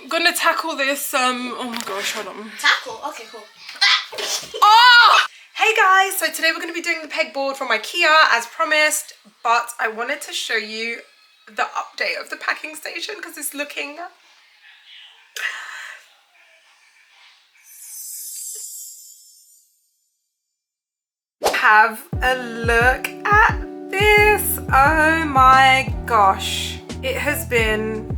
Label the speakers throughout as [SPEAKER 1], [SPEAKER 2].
[SPEAKER 1] I'm gonna tackle this, oh my gosh, hold on.
[SPEAKER 2] Tackle? Okay, cool.
[SPEAKER 1] Oh! Hey guys, so today we're gonna be doing the pegboard from IKEA as promised, but I wanted to show you the update of the packing station because it's looking... Have a look at this. Oh my gosh. It has been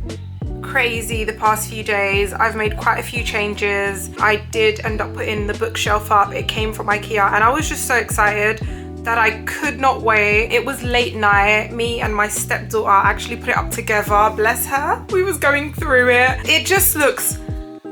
[SPEAKER 1] crazy the past few days. I've made quite a few changes. I did end up putting the bookshelf up. It came from IKEA and I was just so excited that I could not wait. It was late night. Me and my stepdaughter actually put it up together. Bless her. We was going through it. It just looks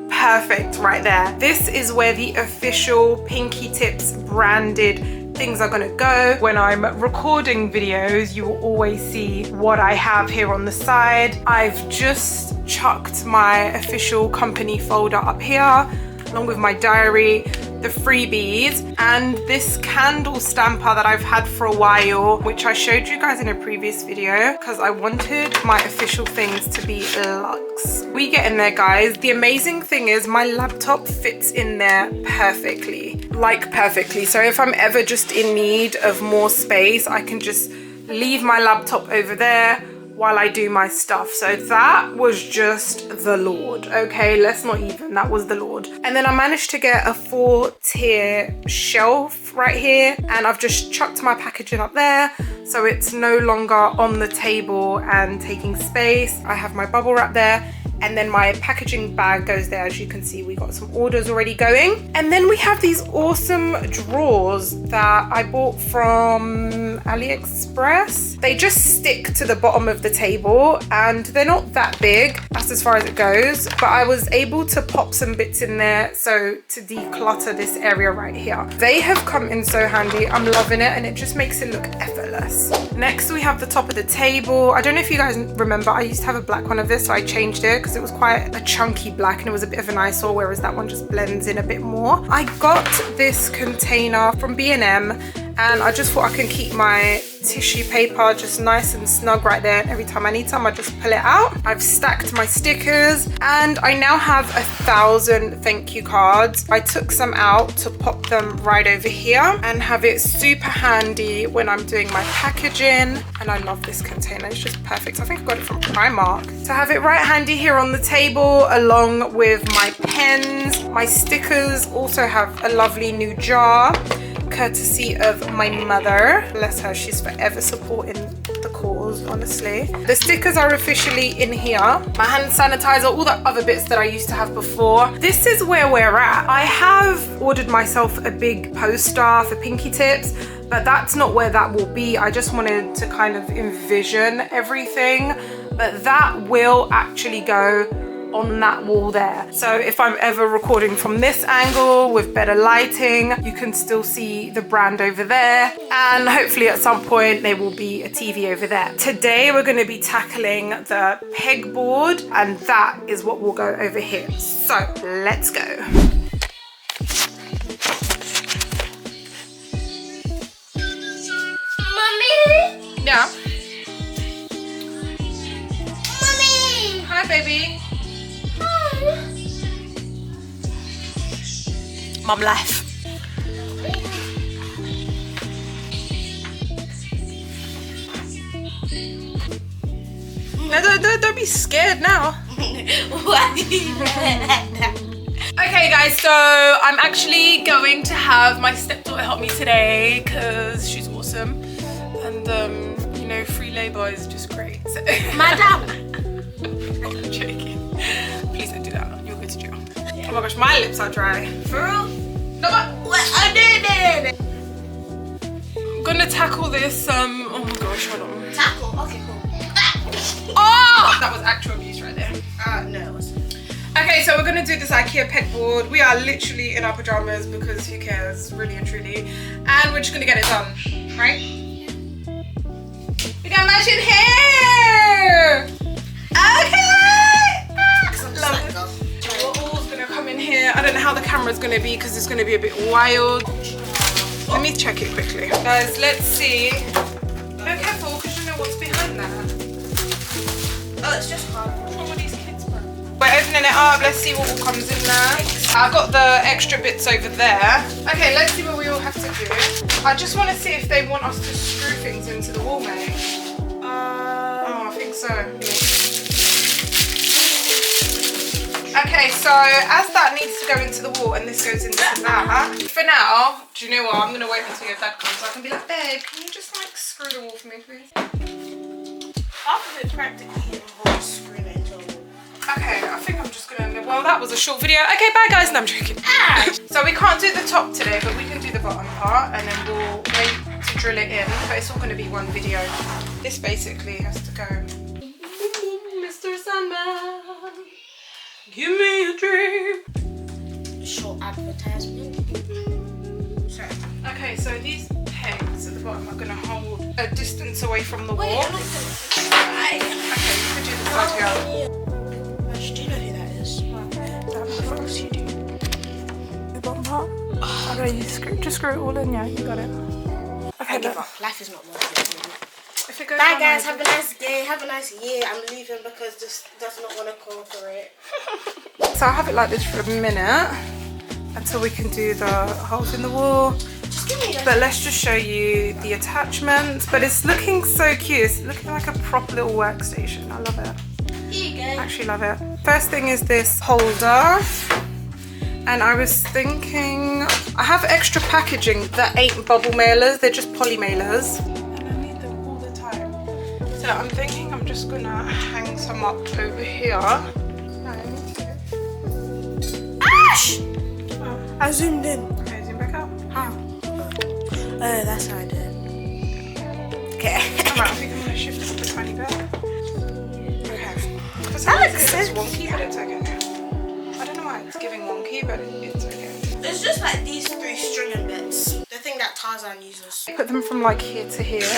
[SPEAKER 1] perfect right there. This is where the official PINKYTIPS branded things are gonna go. When I'm recording videos, you will always see what I have here on the side. I've just chucked my official company folder up here, along with my diary, the freebies, and this candle stamper that I've had for a while, which I showed you guys in a previous video because I wanted my official things to be luxe. We get in there, guys. The amazing thing is my laptop fits in there perfectly, like perfectly. So if I'm ever just in need of more space, I can just leave my laptop over there while I do my stuff. So that was just the Lord. Okay, let's not even, that was the Lord. And then I managed to get a 4-tier shelf right here, and I've just chucked my packaging up there so it's no longer on the table and taking space. I have my bubble wrap there, and then my packaging bag goes there. As you can see, we got some orders already going. And then we have these awesome drawers that I bought from AliExpress. They just stick to the bottom of the table and they're not that big. That's as far as it goes. But I was able to pop some bits in there so to declutter this area right here. They have come in so handy. I'm loving it and it just makes it look effortless. Next, we have the top of the table. I don't know if you guys remember, I used to have a black one of this, so I changed it because it was quite a chunky black and it was a bit of an eyesore, whereas that one just blends in a bit more. I got this container from B&M and I just thought I can keep my tissue paper just nice and snug right there. Every time I need some, I just pull it out. I've stacked my stickers and I now have 1,000 thank you cards. I took some out to pop them right over here and have it super handy when I'm doing my packaging. And I love this container, it's just perfect. I think I got it from Primark. To have it right handy here on the table along with my pens. My stickers also have a lovely new jar, courtesy of my mother. Bless her, she's forever supporting the cause, honestly. The stickers are officially in here. My hand sanitizer, all the other bits that I used to have before. This is where we're at. I have ordered myself a big poster for PINKYTIPS, but that's not where that will be. I just wanted to kind of envision everything, but that will actually go on that wall there. So if I'm ever recording from this angle with better lighting, you can still see the brand over there, and hopefully at some point there will be a TV over there. Today we're going to be tackling the pegboard, and that is what will go over here. So let's go.
[SPEAKER 2] Mommy?
[SPEAKER 1] Yeah.
[SPEAKER 2] Mommy!
[SPEAKER 1] Hi, baby. Mum left. No, don't be scared now.
[SPEAKER 2] Why did you like that?
[SPEAKER 1] Okay guys, so I'm actually going to have my stepdaughter help me today because she's awesome, and you know, free labor is just great. So.
[SPEAKER 2] Madam!
[SPEAKER 1] I'm joking. Please don't do that, you'll go to jail. Oh my gosh, my lips are dry.
[SPEAKER 2] For real?
[SPEAKER 1] No,
[SPEAKER 2] what? I did it!
[SPEAKER 1] I'm gonna tackle this, oh my gosh, hold on.
[SPEAKER 2] Tackle? Okay, cool.
[SPEAKER 1] Oh! That was actual abuse right there.
[SPEAKER 2] No, it wasn't.
[SPEAKER 1] Okay, so we're gonna do this IKEA pegboard. We are literally in our pajamas because who cares, really and truly. And we're just gonna get it done, right? We got matching hair! Okay! Love it. We're all gonna come in here. I don't know how the camera's gonna be because it's gonna be a bit wild. Let me check it quickly. Guys, let's see. Be careful because you know what's behind that.
[SPEAKER 2] Oh, it's just hard.
[SPEAKER 1] What's wrong with these kids, bro? We're opening it up. Let's see what all comes in there. I got the extra bits over there. Okay, let's see what we all have to do. I just want to see if they want us to screw things into the wall, mate. Oh, I think so. Okay, so as that needs to go into the wall and this goes into that, for now, do you know what? I'm going to wait until your dad comes so I can be like, babe, can you just like screw the wall for me, please?
[SPEAKER 2] After it practically involves screwing it into a wall.
[SPEAKER 1] Okay, I think I'm just going to, well, that was a short video. Okay, bye guys, no, I'm joking. So we can't do the top today, but we can do the bottom part and then we'll wait to drill it in, but it's all going to be one video. This basically has to go. Mr. Sandman. Give me a dream.
[SPEAKER 2] Short advertisement. Sorry.
[SPEAKER 1] Okay, so these pegs at the bottom are going to hold a distance away from the
[SPEAKER 2] Wait,
[SPEAKER 1] wall.
[SPEAKER 2] I'm not gonna...
[SPEAKER 1] Okay, you can do the side together.
[SPEAKER 2] Actually, do you know who that is?
[SPEAKER 1] Of course you do. The bottom part? Okay, you just screw it all in, yeah, you got it. Okay,
[SPEAKER 2] I give up. Life is not worth it.
[SPEAKER 1] If it goes
[SPEAKER 2] Bye
[SPEAKER 1] down,
[SPEAKER 2] guys, have a nice day, have a nice year. I'm leaving because this does not want to cooperate.
[SPEAKER 1] So I'll have it like this for a minute until we can do the holes in the wall.
[SPEAKER 2] Just give me
[SPEAKER 1] But let's just show you the attachments. But it's looking so cute. It's looking like a proper little workstation. I love it.
[SPEAKER 2] Here you go.
[SPEAKER 1] I actually love it. First thing is this holder. And I was thinking, I have extra packaging that ain't bubble mailers. They're just poly mailers. And I need them all the time. So I'm thinking I'm just gonna hang some up over here.
[SPEAKER 2] Ash!
[SPEAKER 1] Oh.
[SPEAKER 2] I zoomed in.
[SPEAKER 1] Okay, zoom back out.
[SPEAKER 2] How? Oh, that's how I did it. Okay.
[SPEAKER 1] Alright, I think I'm gonna shift it up a tiny bit. Okay.
[SPEAKER 2] That looks
[SPEAKER 1] it's
[SPEAKER 2] so
[SPEAKER 1] wonky, but it's okay. I don't know why it's giving wonky, but it's okay.
[SPEAKER 2] It's just like these three stringing bits. The thing that Tarzan uses.
[SPEAKER 1] Put them from like here to here.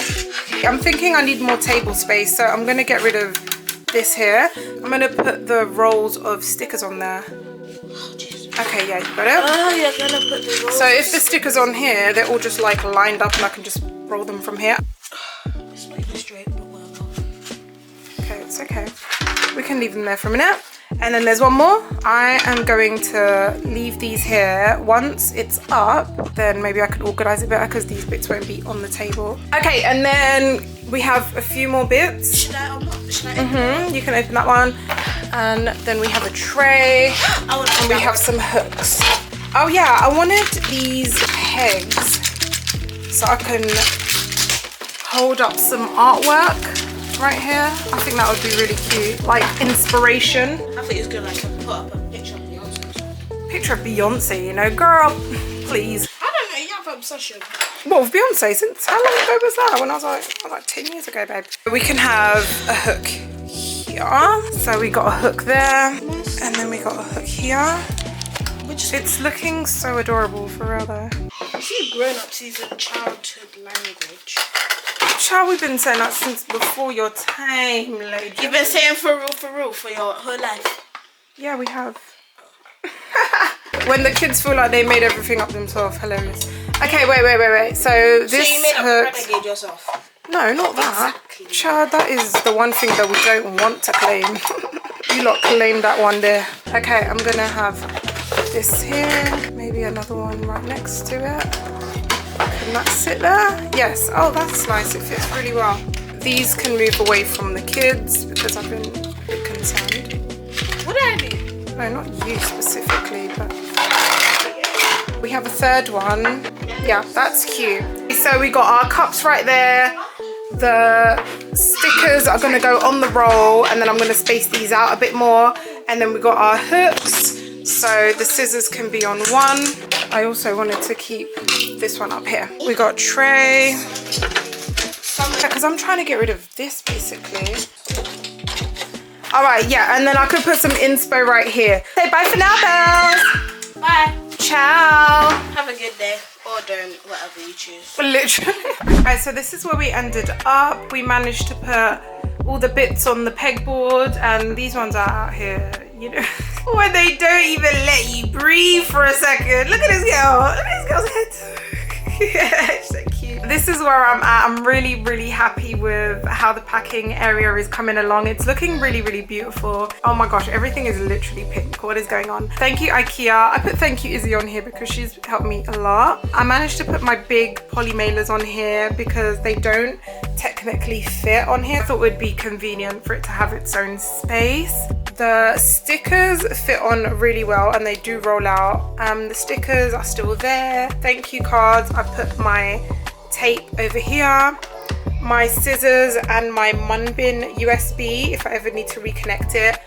[SPEAKER 1] I'm thinking I need more table space, so I'm gonna get rid of this here. I'm gonna put the rolls of stickers on there.
[SPEAKER 2] Oh, jeez.
[SPEAKER 1] Okay, yeah, you got it.
[SPEAKER 2] Oh, you're gonna put the rolls.
[SPEAKER 1] So if the stickers on here, they're all just like lined up and I can just roll them from here.
[SPEAKER 2] It's not even straight, but whatever.
[SPEAKER 1] Okay, it's okay. We can leave them there for a minute. And then there's one more. I am going to leave these here. Once it's up, then maybe I can organize it better because these bits won't be on the table. Okay, and then we have a few more bits.
[SPEAKER 2] Should I open it?
[SPEAKER 1] You can open that one. And then we have a tray. And we have some hooks. Oh yeah, I wanted these pegs so I can hold up some artwork right here. I think that would be really cute. Like inspiration.
[SPEAKER 2] I think it's good like to put up a picture of Beyonce.
[SPEAKER 1] Picture of Beyonce, you know, girl, please.
[SPEAKER 2] I don't know, you have an obsession.
[SPEAKER 1] What, with Beyonce? Since how long ago was that? When I was like 10 years ago, babe. We can have a hook here. So we got a hook there. And then we got a hook here. It's looking so adorable for real though.
[SPEAKER 2] I see grown-ups use a childhood language.
[SPEAKER 1] Child, we've been saying that since before your time, lady.
[SPEAKER 2] You've been saying for real for your whole life.
[SPEAKER 1] Yeah, we have. When the kids feel like they made everything up themselves, hilarious. Okay, wait. So this
[SPEAKER 2] So you made up
[SPEAKER 1] hook.
[SPEAKER 2] renegade yourself?
[SPEAKER 1] No, not that.
[SPEAKER 2] Exactly.
[SPEAKER 1] Child, that is the one thing that we don't want to claim. You lot claim that one there. Okay, I'm gonna have this here. Maybe another one right next to it. Can that sit there? Yes. Oh, that's nice. It fits really well. These can move away from the kids because I've been a bit concerned.
[SPEAKER 2] What did I do?
[SPEAKER 1] No, not you specifically, but we have a third one. Yeah, that's cute. So we got our cups right there. The stickers are gonna go on the roll and then I'm gonna space these out a bit more. And then we got our hooks. So the scissors can be on one. I also wanted to keep this one up here. We got tray. Because I'm trying to get rid of this basically. All right, yeah, and then I could put some inspo right here. Say bye for now, Bells.
[SPEAKER 2] Bye.
[SPEAKER 1] Ciao.
[SPEAKER 2] Have a good day. Or don't, whatever you choose.
[SPEAKER 1] Literally. Alright, so this is where we ended up. We managed to put all the bits on the pegboard and these ones are out here, you know, when they don't even let you breathe for a second. Look at this girl. Look at this girl's head. Yeah, she's so cute. this is where I'm at. I'm really happy with how the packing area is coming along. It's looking really beautiful. Oh my gosh, everything is literally pink. What is going on? Thank you IKEA. I put thank you Izzy on here because she's helped me a lot. I managed to put my big poly mailers on here because they don't technically fit on here. I thought it would be convenient for it to have its own space. The stickers fit on really well and they do roll out. The stickers are still there. Thank you cards. I put my tape over here, my scissors and my Munbin USB if I ever need to reconnect it,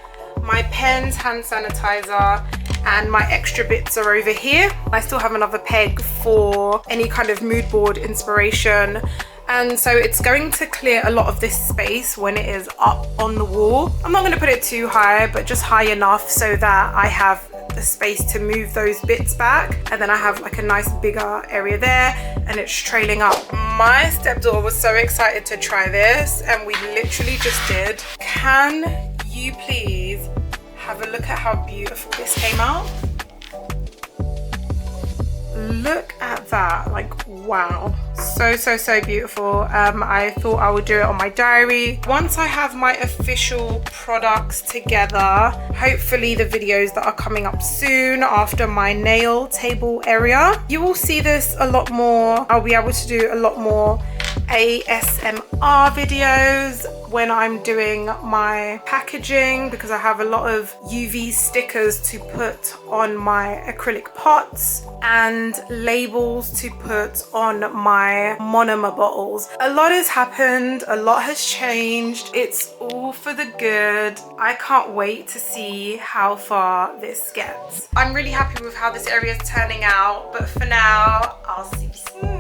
[SPEAKER 1] my pens, hand sanitizer, and my extra bits are over here. I still have another peg for any kind of mood board inspiration. And so it's going to clear a lot of this space when it is up on the wall. I'm not going to put it too high, but just high enough so that I have the space to move those bits back. And then I have like a nice bigger area there and it's trailing up. My stepdaughter was so excited to try this and we literally just did. Can you please have a look at how beautiful this came out? Look at that, like wow, so beautiful. I thought I would do it on my diary. Once I have my official products together, hopefully the videos that are coming up soon after my nail table area, you will see this a lot more. I'll be able to do a lot more ASMR videos when I'm doing my packaging because I have a lot of UV stickers to put on my acrylic pots and labels to put on my monomer bottles. A lot has happened, a lot has changed. It's all for the good. I can't wait to see how far this gets. I'm really happy with how this area is turning out, but for now, I'll see you soon.